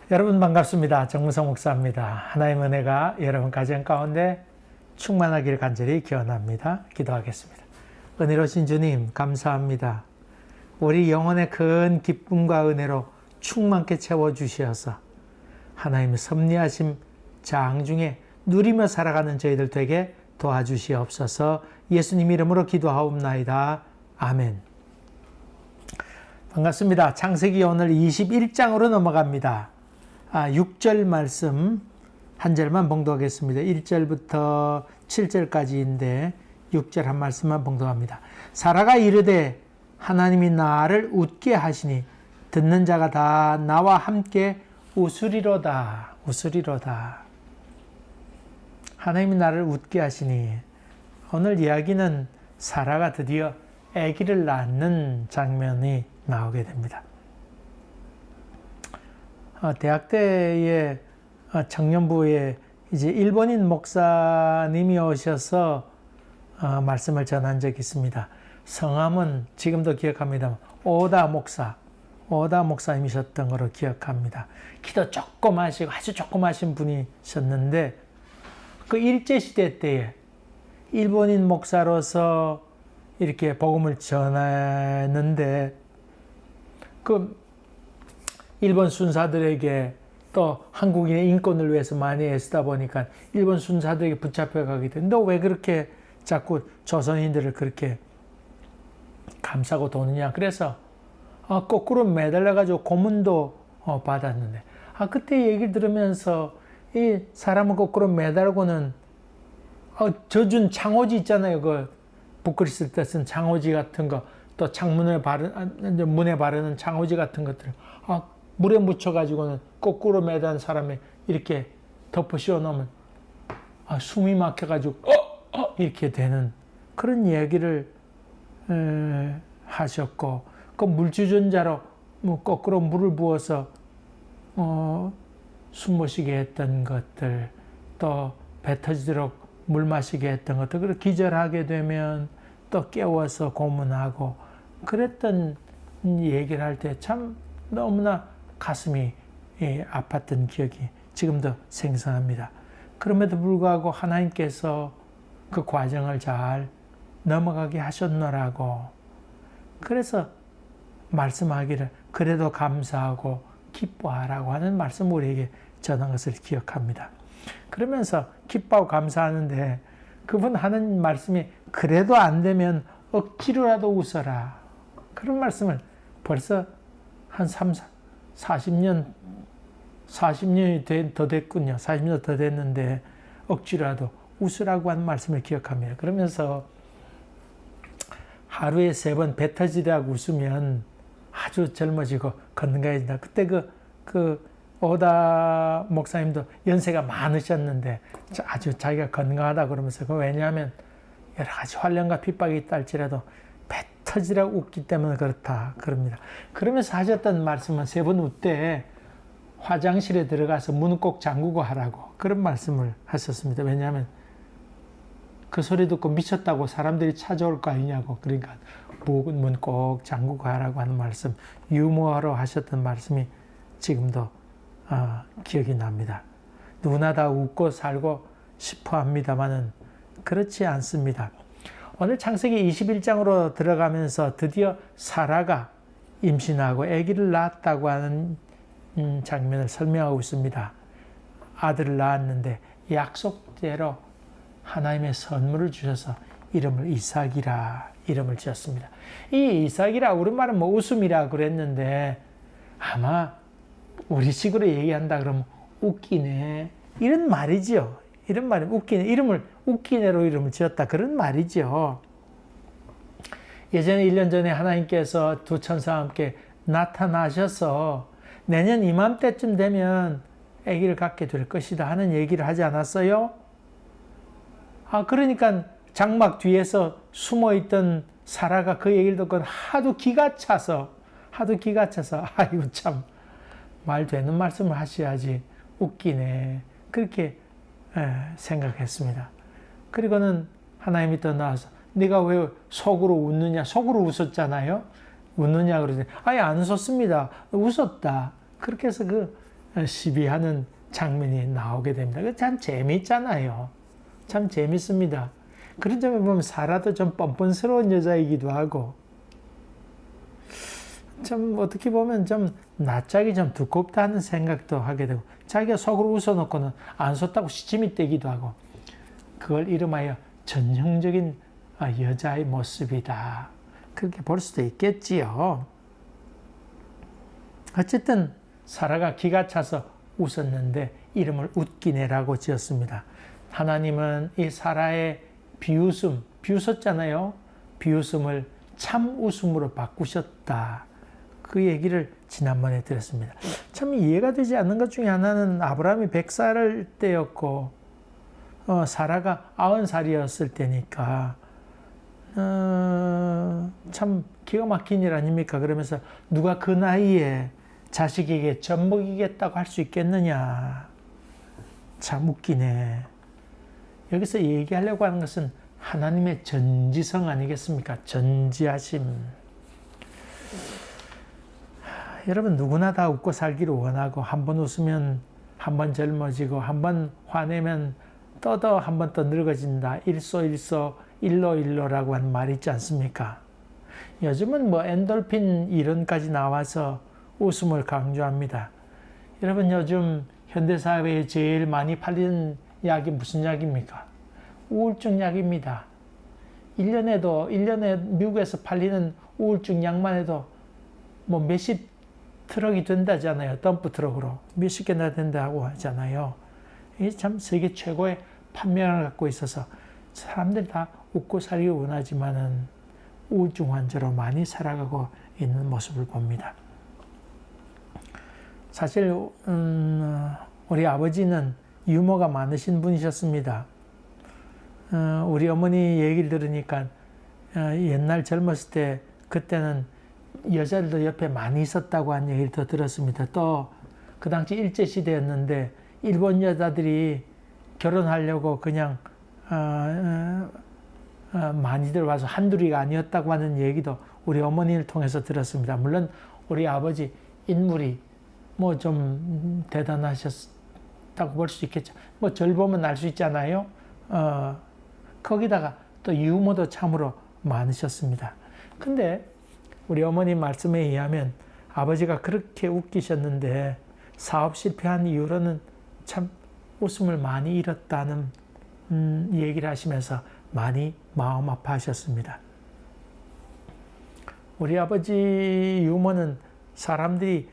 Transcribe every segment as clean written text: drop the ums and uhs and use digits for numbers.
여러분 반갑습니다. 정무성 목사입니다. 하나님의 은혜가 여러분 가정 가운데 충만하기를 간절히 기원합니다. 기도하겠습니다. 은혜로우신 주님 감사합니다. 우리 영혼의 큰 기쁨과 은혜로 충만케 채워주시어서 하나님의 섭리하심 장중에 누리며 살아가는 저희들 되게 도와주시옵소서. 예수님 이름으로 기도하옵나이다. 아멘. 반갑습니다. 창세기 오늘 21장으로 넘어갑니다. 6절 말씀 한 절만 봉독하겠습니다. 1절부터 7절까지인데 6절 한 말씀만 봉독합니다. 사라가 이르되 하나님이 나를 웃게 하시니 듣는 자가 다 나와 함께 웃으리로다. 웃으리로다. 하나님이 나를 웃게 하시니 오늘 이야기는 사라가 드디어 아기를 낳는 장면이 나오게 됩니다. 대학 때에 청년부에 이제 일본인 목사님이 오셔서 말씀을 전한 적이 있습니다. 성함은 지금도 기억합니다. 오다 목사님이셨던 걸로 기억합니다. 키도 조그마시고 아주 조그마신 분이셨는데 그 일제시대 때에 일본인 목사로서 이렇게 복음을 전했는데 그 일본 순사들에게 또 한국인의 인권을 위해서 많이 애쓰다 보니까 일본 순사들에게 붙잡혀가게 돼. 너 왜 그렇게 자꾸 조선인들을 그렇게 감싸고 도느냐. 그래서 거꾸로 매달려가지고 고문도 받았는데 그때 얘기를 들으면서 이 사람은 거꾸로 매달고는 져준 창호지 있잖아요. 그 부끄러울 때 쓴 창호지 같은 거, 또 창문에 문에 바르는 창호지 같은 것들 물에 묻혀가지고는 거꾸로 매단 사람이 이렇게 덮어 씌워 놓으면 숨이 막혀가지고 이렇게 되는 그런 얘기를 하셨고, 그 물주전자로 거꾸로 물을 부어서 숨 모시게 했던 것들, 또 배 터지도록 물 마시게 했던 것들, 그리고 기절하게 되면 또 깨워서 고문하고 그랬던 얘기를 할 때 참 너무나 가슴이 아팠던 기억이 지금도 생생합니다. 그럼에도 불구하고 하나님께서 그 과정을 잘 넘어가게 하셨노라고, 그래서 말씀하기를 그래도 감사하고 기뻐하라고 하는 말씀 우리에게 전한 것을 기억합니다. 그러면서 기뻐하고 감사하는데 그분 하는 말씀이 그래도 안 되면 억지로라도 웃어라. 그런 말씀을 벌써 한 40년이 더 됐군요. 40년 더 됐는데 억지로라도 웃으라고 하는 말씀을 기억합니다. 그러면서 하루에 3번 배 터지라고 웃으면 아주 젊어지고 건강해진다. 그때 그 오다 목사님도 연세가 많으셨는데 아주 자기가 건강하다 그러면서, 왜냐하면 여러 가지 환란과 핍박이 있다 할지라도 배 터지라고 웃기 때문에 그렇다 그럽니다. 그러면서 하셨던 말씀은 3번 웃되 화장실에 들어가서 문 꼭 잠그고 하라고 그런 말씀을 하셨습니다. 왜냐하면 그 소리 듣고 미쳤다고 사람들이 찾아올 거 아니냐고, 그러니까 문 꼭 잠그고 하라고 하는 말씀, 유머로 하셨던 말씀이 지금도 기억이 납니다. 누구나 다 웃고 살고 싶어 합니다만은 그렇지 않습니다. 오늘 창세기 21장으로 들어가면서 드디어 사라가 임신하고 아기를 낳았다고 하는 장면을 설명하고 있습니다. 아들을 낳았는데 약속대로 하나님의 선물을 주셔서 이름을 이삭이라 이름을 지었습니다. 이 이삭이라 우리말은 웃음이라 그랬는데 아마 우리식으로 얘기한다 그러면 웃기네 이런 말이죠. 이런 말이 웃기네, 이름을 웃기네로 이름을 지었다 그런 말이죠. 예전에 1년 전에 하나님께서 두 천사와 함께 나타나셔서 내년 이맘때쯤 되면 아기를 갖게 될 것이다 하는 얘기를 하지 않았어요? 그러니까 장막 뒤에서 숨어있던 사라가 그 얘기를 듣고 하도 기가 차서 아이고 참 말 되는 말씀을 하셔야지, 웃기네 그렇게 생각했습니다. 그리고는 하나님이 또 나와서 네가 왜 속으로 웃느냐, 속으로 웃었잖아요. 웃느냐 그러더니 아예 안 웃었습니다. 웃었다. 그렇게 해서 그 시비하는 장면이 나오게 됩니다. 참 재밌잖아요. 참 재밌습니다. 그런 점에 보면 사라도 좀 뻔뻔스러운 여자이기도 하고, 참 어떻게 보면 좀 낯짝이 좀 두껍다는 생각도 하게 되고, 자기가 속으로 웃어놓고는 안 웃었다고 시침이 떼기도 하고, 그걸 이름하여 전형적인 여자의 모습이다. 그렇게 볼 수도 있겠지요. 어쨌든 사라가 기가 차서 웃었는데 이름을 웃기네라고 지었습니다. 하나님은 이 사라의 비웃음, 비웃었잖아요. 비웃음을 참 웃음으로 바꾸셨다. 그 얘기를 지난번에 들었습니다. 참 이해가 되지 않는 것 중에 하나는 아브라함이 100살 때였고 사라가 90살이었을 때니까 참 기가 막힌 일 아닙니까? 그러면서 누가 그 나이에 자식에게 젖먹이겠다고 할 수 있겠느냐. 참 웃기네. 여기서 얘기하려고 하는 것은 하나님의 전지성 아니겠습니까? 전지하심. 여러분 누구나 다 웃고 살기를 원하고 한 번 웃으면 한 번 젊어지고 한 번 화내면 떠더 한 번 더 늙어진다. 일소일소 일로일로라고 하는 말이 있지 않습니까? 요즘은 뭐 엔돌핀 이론까지 나와서 웃음을 강조합니다. 여러분 요즘 현대사회에 제일 많이 팔리는 약이 무슨 약입니까? 우울증 약입니다. 1년에 미국에서 팔리는 우울증 약만 해도 뭐 몇십 트럭이 된다잖아요. 덤프 트럭으로 몇십 개나 된다고 하잖아요. 이게 참 세계 최고의 판매량을 갖고 있어서 사람들이 다 웃고 살기 원하지만은 우울증 환자로 많이 살아가고 있는 모습을 봅니다. 사실 우리 아버지는 유머가 많으신 분이셨습니다. 우리 어머니 얘기를 들으니까 옛날 젊었을 때 그때는 여자들도 옆에 많이 있었다고 하는 얘기를 더 들었습니다. 또 그 당시 일제시대였는데 일본 여자들이 결혼하려고 그냥 많이들 와서 한둘이가 아니었다고 하는 얘기도 우리 어머니를 통해서 들었습니다. 물론 우리 아버지 인물이 뭐 좀 대단하셨다고 볼 수 있겠죠. 뭐 절 보면 알 수 있잖아요. 거기다가 또 유머도 참으로 많으셨습니다. 근데 우리 어머니 말씀에 의하면 아버지가 그렇게 웃기셨는데 사업 실패한 이후로는 참 웃음을 많이 잃었다는 얘기를 하시면서 많이 마음 아파하셨습니다. 우리 아버지 유머는 사람들이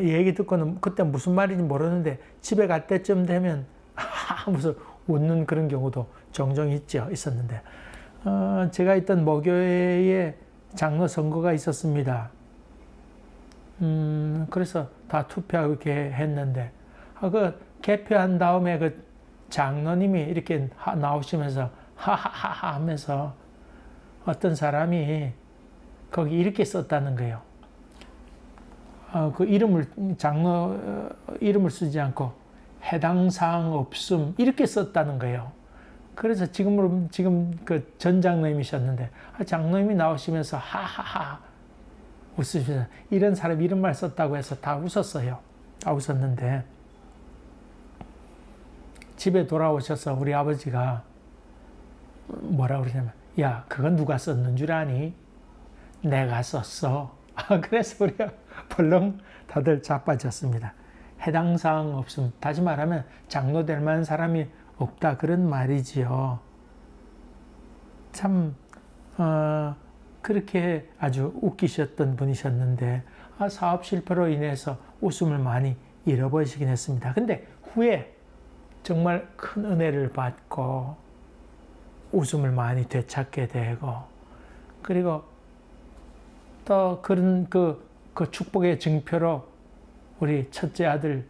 얘기 듣고는 그때 무슨 말인지 모르는데 집에 갈 때쯤 되면 하면서 웃는 그런 경우도 종종 있었는데 제가 있던 모교회에 장로 선거가 있었습니다. 그래서 다 투표하고 이렇게 했는데 그 개표한 다음에 그 장로님이 이렇게 나오시면서 하하하 하면서 어떤 사람이 거기 이렇게 썼다는 거예요. 그 장로 이름을 쓰지 않고 해당 사항 없음 이렇게 썼다는 거예요. 그래서 지금 그 전 장로님이셨는데 장로님이 나오시면서 하하하 웃으시면서 이런 사람 이런 말 썼다고 해서 다 웃었어요. 다 웃었는데 집에 돌아오셔서 우리 아버지가 뭐라 그러냐면 야 그건 누가 썼는 줄 아니? 내가 썼어. 그래서 우리가 벌렁 다들 자빠졌습니다. 해당 사항 없음. 다시 말하면 장로 될 만한 사람이 없다 그런 말이지요. 참 그렇게 아주 웃기셨던 분이셨는데 사업 실패로 인해서 웃음을 많이 잃어버리시긴 했습니다. 근데 후에 정말 큰 은혜를 받고 웃음을 많이 되찾게 되고 그리고 또 그런 그 축복의 증표로 우리 첫째 아들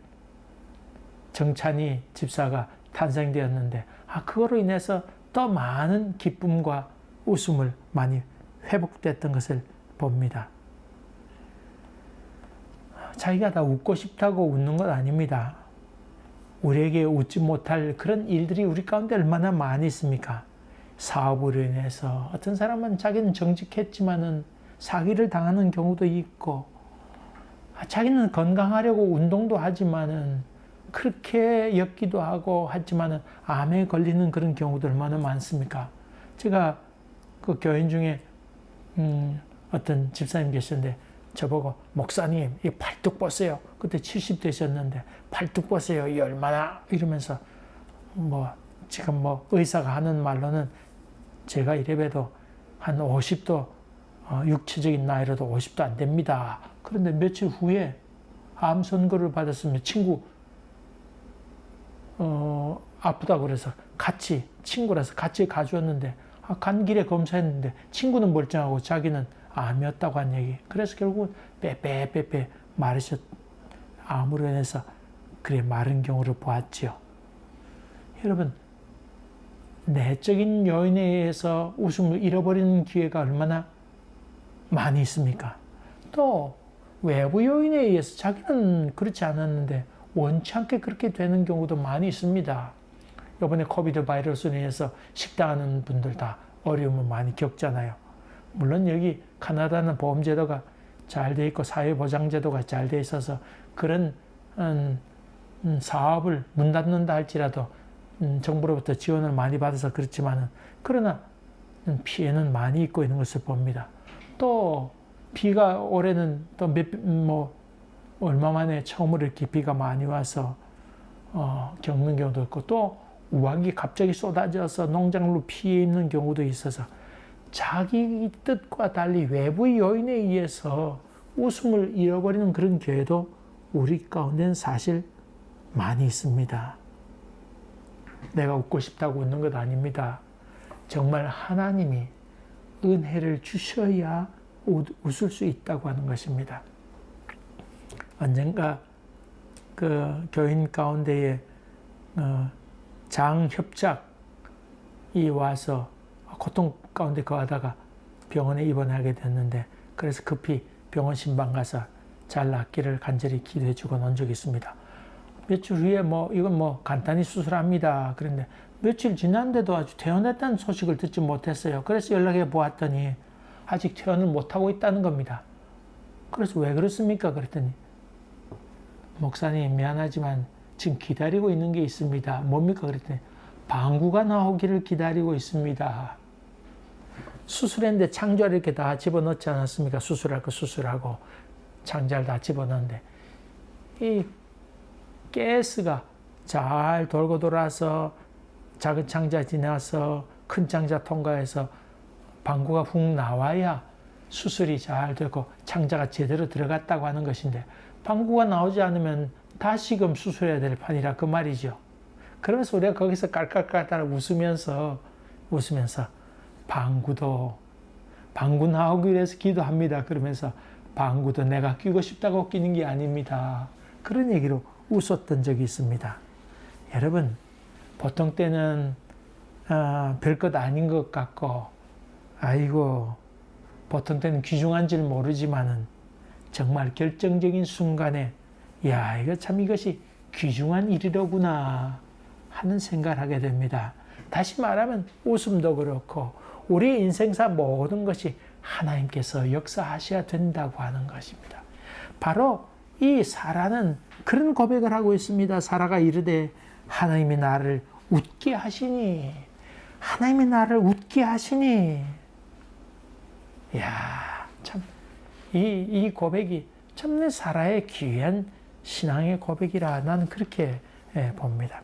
정찬이 집사가 탄생되었는데 그거로 인해서 더 많은 기쁨과 웃음을 많이 회복됐던 것을 봅니다. 자기가 다 웃고 싶다고 웃는 건 아닙니다. 우리에게 웃지 못할 그런 일들이 우리 가운데 얼마나 많이 있습니까? 사업으로 인해서 어떤 사람은 자기는 정직했지만은 사기를 당하는 경우도 있고 자기는 건강하려고 운동도 하지만은 그렇게 엮기도 하고 하지만은 암에 걸리는 그런 경우도 얼마나 많습니까? 제가 그 교인 중에 어떤 집사님 계셨는데 저보고 목사님 이 팔뚝 보세요. 그때 70 되셨는데 팔뚝 보세요. 이 얼마나 이러면서 뭐 지금 뭐 의사가 하는 말로는 제가 이래봬도 한 50도 육체적인 나이로도 50도 안 됩니다. 그런데 며칠 후에 암 선고를 받았으면 친구 아프다고 그래서 같이 친구라서 같이 가주었는데 간 길에 검사했는데 친구는 멀쩡하고 자기는 암이었다고 한 얘기. 그래서 결국은 빼빼빼빼 마르셨 암으로 인해서 그래 마른 경우를 보았지요. 여러분 내적인 요인에 의해서 웃음을 잃어버리는 기회가 얼마나 많이 있습니까? 또 외부 요인에 의해서 자기는 그렇지 않았는데 원치 않게 그렇게 되는 경우도 많이 있습니다. 이번에 코비드 바이러스로 인해서 식당하는 분들 다 어려움을 많이 겪잖아요. 물론 여기 캐나다는 보험제도가 잘 돼 있고 사회보장제도가 잘 돼 있어서 그런 사업을 문 닫는다 할지라도 정부로부터 지원을 많이 받아서 그렇지만은 그러나 피해는 많이 있고 있는 것을 봅니다. 또 비가 올해는 또 얼마 만에 처음으로 이렇게 비가 많이 와서 겪는 경우도 있고 또 우박이 갑자기 쏟아져서 농작물로 피해 입는 경우도 있어서 자기 뜻과 달리 외부 요인에 의해서 웃음을 잃어버리는 그런 기회도 우리 가운데는 사실 많이 있습니다. 내가 웃고 싶다고 웃는 것 아닙니다. 정말 하나님이 은혜를 주셔야 웃을 수 있다고 하는 것입니다. 언젠가 그 교인 가운데에 장협작이 와서 고통 가운데 거하다가 병원에 입원하게 됐는데 그래서 급히 병원 신방 가서 잘 낫기를 간절히 기도해 주고 논 적이 있습니다. 며칠 후에 이건 간단히 수술합니다. 그런데 며칠 지났는데도 아주 퇴원했다는 소식을 듣지 못했어요. 그래서 연락해 보았더니 아직 퇴원을 못하고 있다는 겁니다. 그래서 왜 그렇습니까? 그랬더니 목사님 미안하지만 지금 기다리고 있는 게 있습니다. 뭡니까? 그랬더니 방구가 나오기를 기다리고 있습니다. 수술했는데 창자를 이렇게 다 집어넣지 않았습니까? 수술할 거 수술하고 창자를 다 집어넣는데 이 가스가 잘 돌고 돌아서 작은 창자 지나서 큰 창자 통과해서 방구가 훅 나와야 수술이 잘 되고 창자가 제대로 들어갔다고 하는 것인데 방구가 나오지 않으면 다시금 수술해야 될 판이라 그 말이죠. 그러면서 우리가 거기서 깔깔깔깔 웃으면서 방구 나오기 위해서 기도합니다. 그러면서 방구도 내가 끼고 싶다고 끼는 게 아닙니다. 그런 얘기로 웃었던 적이 있습니다. 여러분 보통 때는 별것 아닌 것 같고 아이고 보통 때는 귀중한 줄 모르지만은 정말 결정적인 순간에 야 이거 참 이것이 귀중한 일이로구나 하는 생각을 하게 됩니다. 다시 말하면 웃음도 그렇고 우리 인생사 모든 것이 하나님께서 역사하셔야 된다고 하는 것입니다. 바로 이 사라는 그런 고백을 하고 있습니다. 사라가 이르되 하나님이 나를 웃게 하시니 하나님이 나를 웃게 하시니 이야 참 이 고백이 참 사라의 귀한 신앙의 고백이라 나는 그렇게 봅니다.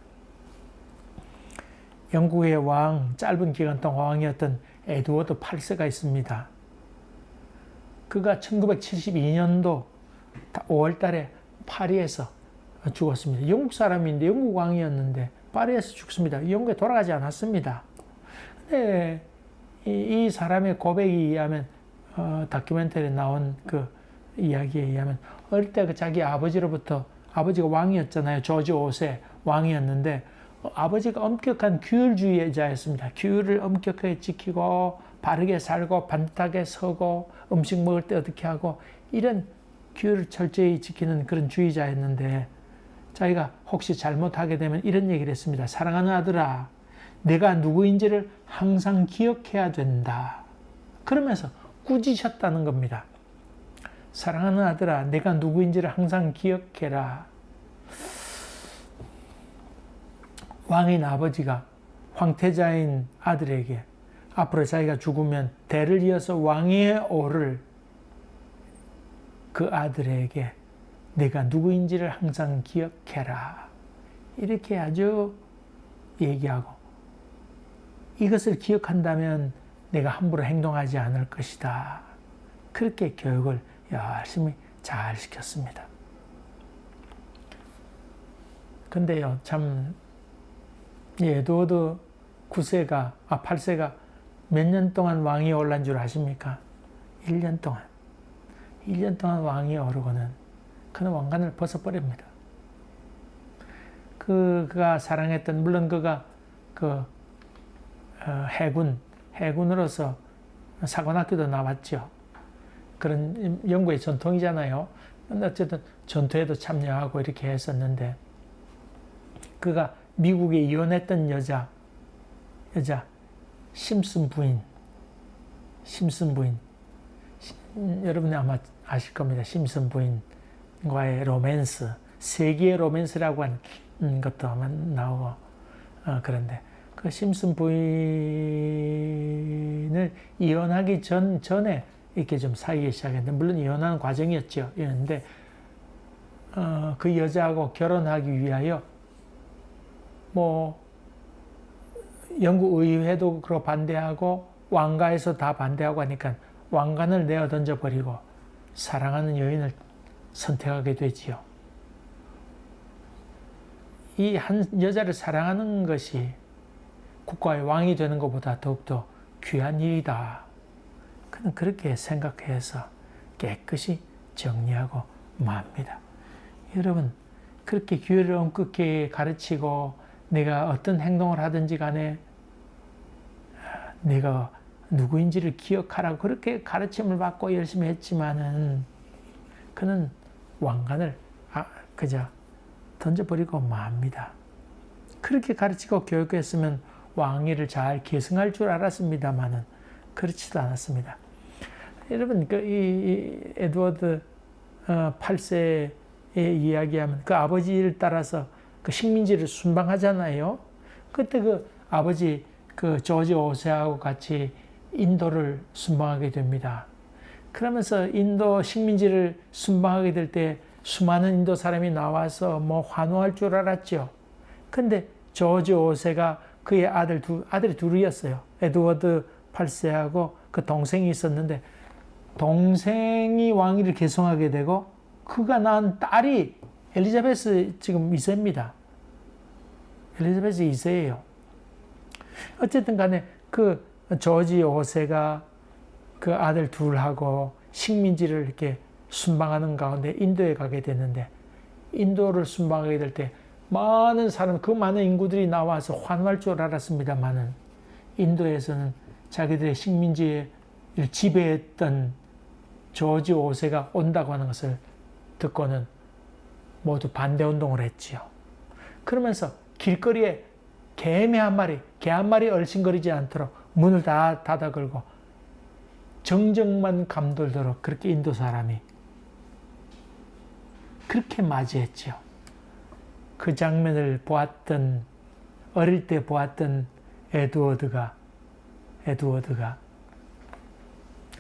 영국의 왕, 짧은 기간 동안 왕이었던 에드워드 8세가 있습니다. 그가 1972년도 5월 달에 파리에서 죽었습니다. 영국 사람인데 영국 왕이었는데 파리에서 죽습니다. 영국에 돌아가지 않았습니다. 근데 이 사람의 고백에 의하면 다큐멘터리에 나온 그 이야기에 의하면 어릴 때 그 자기 아버지로부터 아버지가 왕이었잖아요. 조지 5세 왕이었는데 아버지가 엄격한 규율주의자였습니다. 규율을 엄격하게 지키고 바르게 살고 반듯하게 서고 음식 먹을 때 어떻게 하고 이런 규율을 철저히 지키는 그런 주의자였는데 자기가 혹시 잘못하게 되면 이런 얘기를 했습니다. 사랑하는 아들아, 내가 누구인지를 항상 기억해야 된다. 그러면서 꾸짖으셨다는 겁니다. 사랑하는 아들아, 내가 누구인지를 항상 기억해라. 왕인 아버지가 황태자인 아들에게 앞으로 자기가 죽으면 대를 이어서 왕위에 오를 그 아들에게 내가 누구인지를 항상 기억해라. 이렇게 아주 얘기하고, 이것을 기억한다면 내가 함부로 행동하지 않을 것이다. 그렇게 교육을 열심히 잘 시켰습니다. 근데요, 참, 에드워드 8세가 몇 년 동안 왕위에 올란 줄 아십니까? 1년 동안. 1년 동안 왕위에 오르고는 그는 왕관을 벗어버립니다. 그가 사랑했던, 물론 그가 해군으로서 사관학교도 나왔죠. 그런 영국의 전통이잖아요. 어쨌든 전투에도 참여하고 이렇게 했었는데, 그가 미국에 이혼했던 여자 심슨 부인. 여러분이 아마 아실 겁니다. 심슨 부인과의 로맨스, 세기의 로맨스라고 하는 것도 아마 나오고, 그런데 그 심슨 부인을 이혼하기 전에 이렇게 좀 사귀기 시작했는데, 물론 이혼하는 과정이었죠. 이었는데, 그 여자하고 결혼하기 위하여 영국 의회도 그거 반대하고 왕가에서 다 반대하고 하니까 왕관을 내어 던져버리고 사랑하는 여인을 선택하게 되지요. 이 한 여자를 사랑하는 것이 국가의 왕이 되는 것보다 더욱더 귀한 일이다. 그는 그렇게 생각해서 깨끗이 정리하고 맙니다. 여러분, 그렇게 기회를 엄격히 가르치고 내가 어떤 행동을 하든지 간에 내가 누구인지를 기억하라고 그렇게 가르침을 받고 열심히 했지만은 그는 왕관을 그저 던져버리고 맙니다. 그렇게 가르치고 교육했으면 왕위를 잘 계승할 줄 알았습니다만은 그렇지도 않았습니다. 여러분, 이 에드워드 8세의 이야기하면 그 아버지를 따라서 그 식민지를 순방하잖아요. 그때 그 아버지 그 조지 5세하고 같이 인도를 순방하게 됩니다. 그러면서 인도 식민지를 순방하게 될 때 수많은 인도 사람이 나와서 환호할 줄 알았죠. 근데 조지 5세가 그의 아들이 둘이었어요. 에드워드 8세하고 그 동생이 있었는데, 동생이 왕위를 계승하게 되고 그가 낳은 딸이 엘리자베스 지금 2세입니다. 엘리자베스 2세예요. 어쨌든 간에 그 조지 5세가 그 아들 둘하고 식민지를 이렇게 순방하는 가운데 인도에 가게 됐는데, 인도를 순방하게 될 때 많은 사람, 그 많은 인구들이 나와서 환호할 줄 알았습니다만은 인도에서는 자기들의 식민지를 지배했던 조지 5세가 온다고 하는 것을 듣고는 모두 반대운동을 했지요. 그러면서 길거리에 개 한 마리 얼씬거리지 않도록 문을 다 닫아 걸고 정적만 감돌도록 그렇게 인도 사람이 그렇게 맞이했지요. 그 장면을 어릴 때 보았던 에드워드가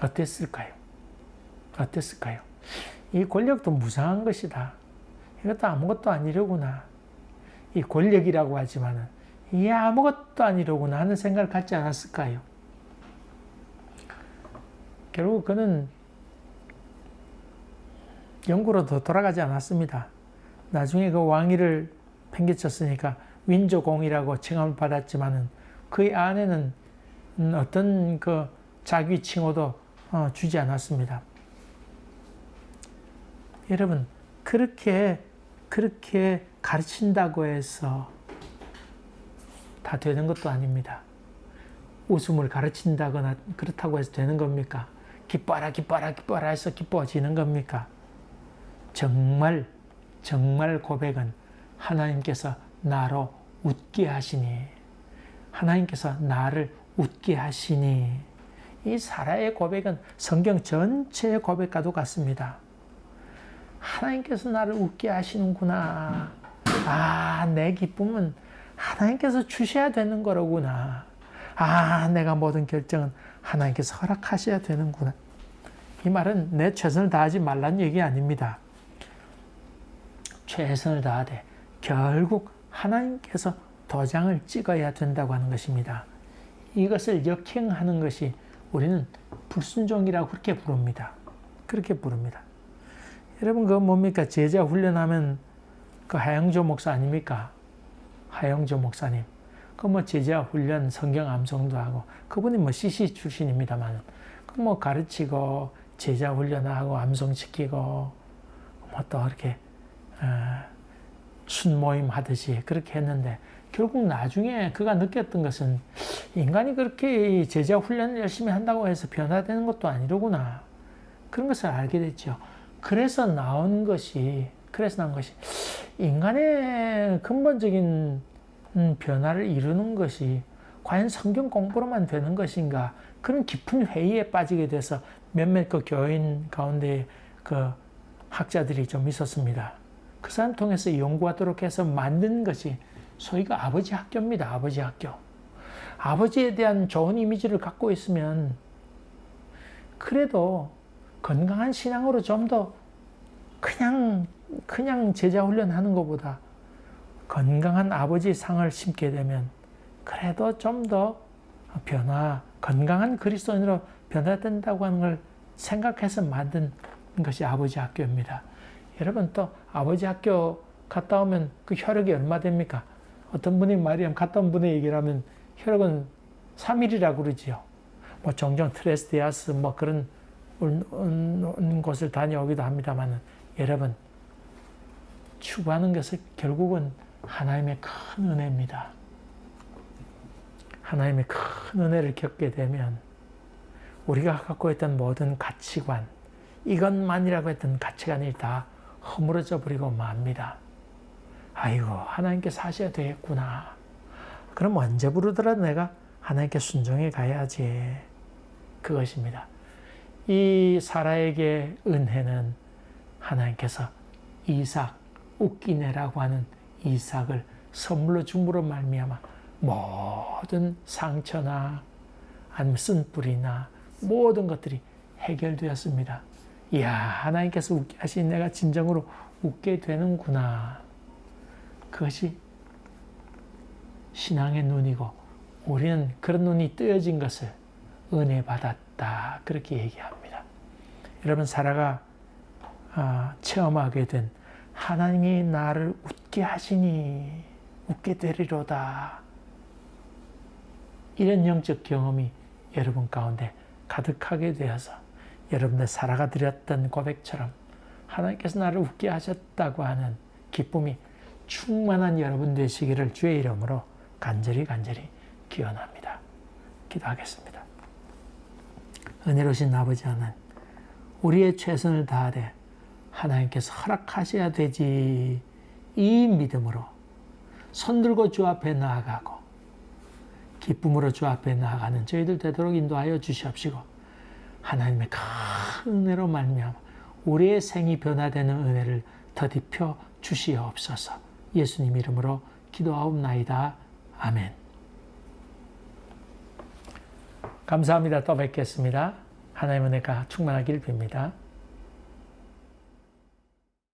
어땠을까요? 이 권력도 무상한 것이다. 이것도 아무것도 아니려구나. 이 권력이라고 하지만은 이게 아무것도 아니려구나 하는 생각을 갖지 않았을까요? 결국 그는 영국으로 더 돌아가지 않았습니다. 나중에 그 왕위를 팽개쳤으니까 윈조공이라고 칭함을 받았지만은 그의 아내는 어떤 그 자기 칭호도 주지 않았습니다. 여러분, 그렇게 가르친다고 해서 다 되는 것도 아닙니다. 웃음을 가르친다거나 그렇다고 해서 되는 겁니까? 기뻐하라 해서 기뻐지는 겁니까? 정말 고백은 하나님께서 나로 웃게 하시니, 하나님께서 나를 웃게 하시니, 이 사라의 고백은 성경 전체의 고백과도 같습니다. 하나님께서 나를 웃게 하시는구나. 아, 내 기쁨은 하나님께서 주셔야 되는 거로구나. 아, 내가 모든 결정은 하나님께서 허락하셔야 되는구나. 이 말은 내 최선을 다하지 말란 얘기 아닙니다. 최선을 다하되 결국 하나님께서 도장을 찍어야 된다고 하는 것입니다. 이것을 역행하는 것이 우리는 불순종이라고 그렇게 부릅니다. 그렇게 부릅니다. 여러분, 그 뭡니까? 제자 훈련하면 그 하영조 목사 아닙니까? 하영조 목사님. 그 뭐 제자 훈련, 성경 암송도 하고, 그분이 뭐 CC 출신입니다만, 그 뭐 가르치고, 제자 훈련하고, 암송시키고, 뭐 또 이렇게, 춘모임 하듯이 그렇게 했는데, 결국 나중에 그가 느꼈던 것은 인간이 그렇게 제자 훈련을 열심히 한다고 해서 변화되는 것도 아니로구나. 그런 것을 알게 됐죠. 그래서 나온 것이 인간의 근본적인 변화를 이루는 것이 과연 성경 공부로만 되는 것인가, 그런 깊은 회의에 빠지게 돼서 몇몇 그 교인 가운데 그 학자들이 좀 있었습니다. 그 사람 통해서 연구하도록 해서 만든 것이 소위가 아버지 학교입니다. 아버지 학교. 아버지에 대한 좋은 이미지를 갖고 있으면 그래도 건강한 신앙으로 좀 더 그냥 제자 훈련하는 것보다 건강한 아버지 상을 심게 되면 그래도 좀 더 건강한 그리스도인으로 변화된다고 하는 걸 생각해서 만든 것이 아버지 학교입니다. 여러분, 또 아버지 학교 갔다 오면 그 혈육이 얼마 됩니까? 어떤 분이 말이면 갔다 온 분의 얘기를 하면 혈육은 3일이라고 그러지요. 뭐 종종 트레스디아스 뭐 그런 곳을 다녀오기도 합니다만, 여러분, 추구하는 것은 결국은 하나님의 큰 은혜입니다. 하나님의 큰 은혜를 겪게 되면 우리가 갖고 있던 모든 가치관, 이것만이라고 했던 가치관이 다 허물어져 버리고 맙니다. 아이고, 하나님께서 하셔야 되겠구나. 그럼 언제 부르더라도 내가 하나님께 순종해 가야지. 그것입니다. 이 사라에게 은혜는 하나님께서 이삭, 웃기네라고 하는 이삭을 선물로 줌으로 말미암아 모든 상처나 아니면 쓴뿌리나 모든 것들이 해결되었습니다. 이야, 하나님께서 웃게 하신 내가 진정으로 웃게 되는구나. 그것이 신앙의 눈이고, 우리는 그런 눈이 뜨여진 것을 은혜 받았다, 그렇게 얘기합니다. 여러분, 사라가 체험하게 된 하나님이 나를 웃게 하시니 웃게 되리로다, 이런 영적 경험이 여러분 가운데 가득하게 되어서 여러분들 사라가 드렸던 고백처럼 하나님께서 나를 웃게 하셨다고 하는 기쁨이 충만한 여러분 되시기를 주의 이름으로 간절히 기원합니다. 기도하겠습니다. 은혜로우신 아버지 하나님, 우리의 최선을 다하되 하나님께서 허락하셔야 되지, 이 믿음으로 손들고 주 앞에 나아가고 기쁨으로 주 앞에 나아가는 저희들 되도록 인도하여 주시옵시고, 하나님의 큰 은혜로 말미암아 우리의 생이 변화되는 은혜를 더디펴 주시옵소서. 예수님 이름으로 기도하옵나이다. 아멘. 감사합니다. 또 뵙겠습니다. 하나님의 은혜가 충만하길 빕니다.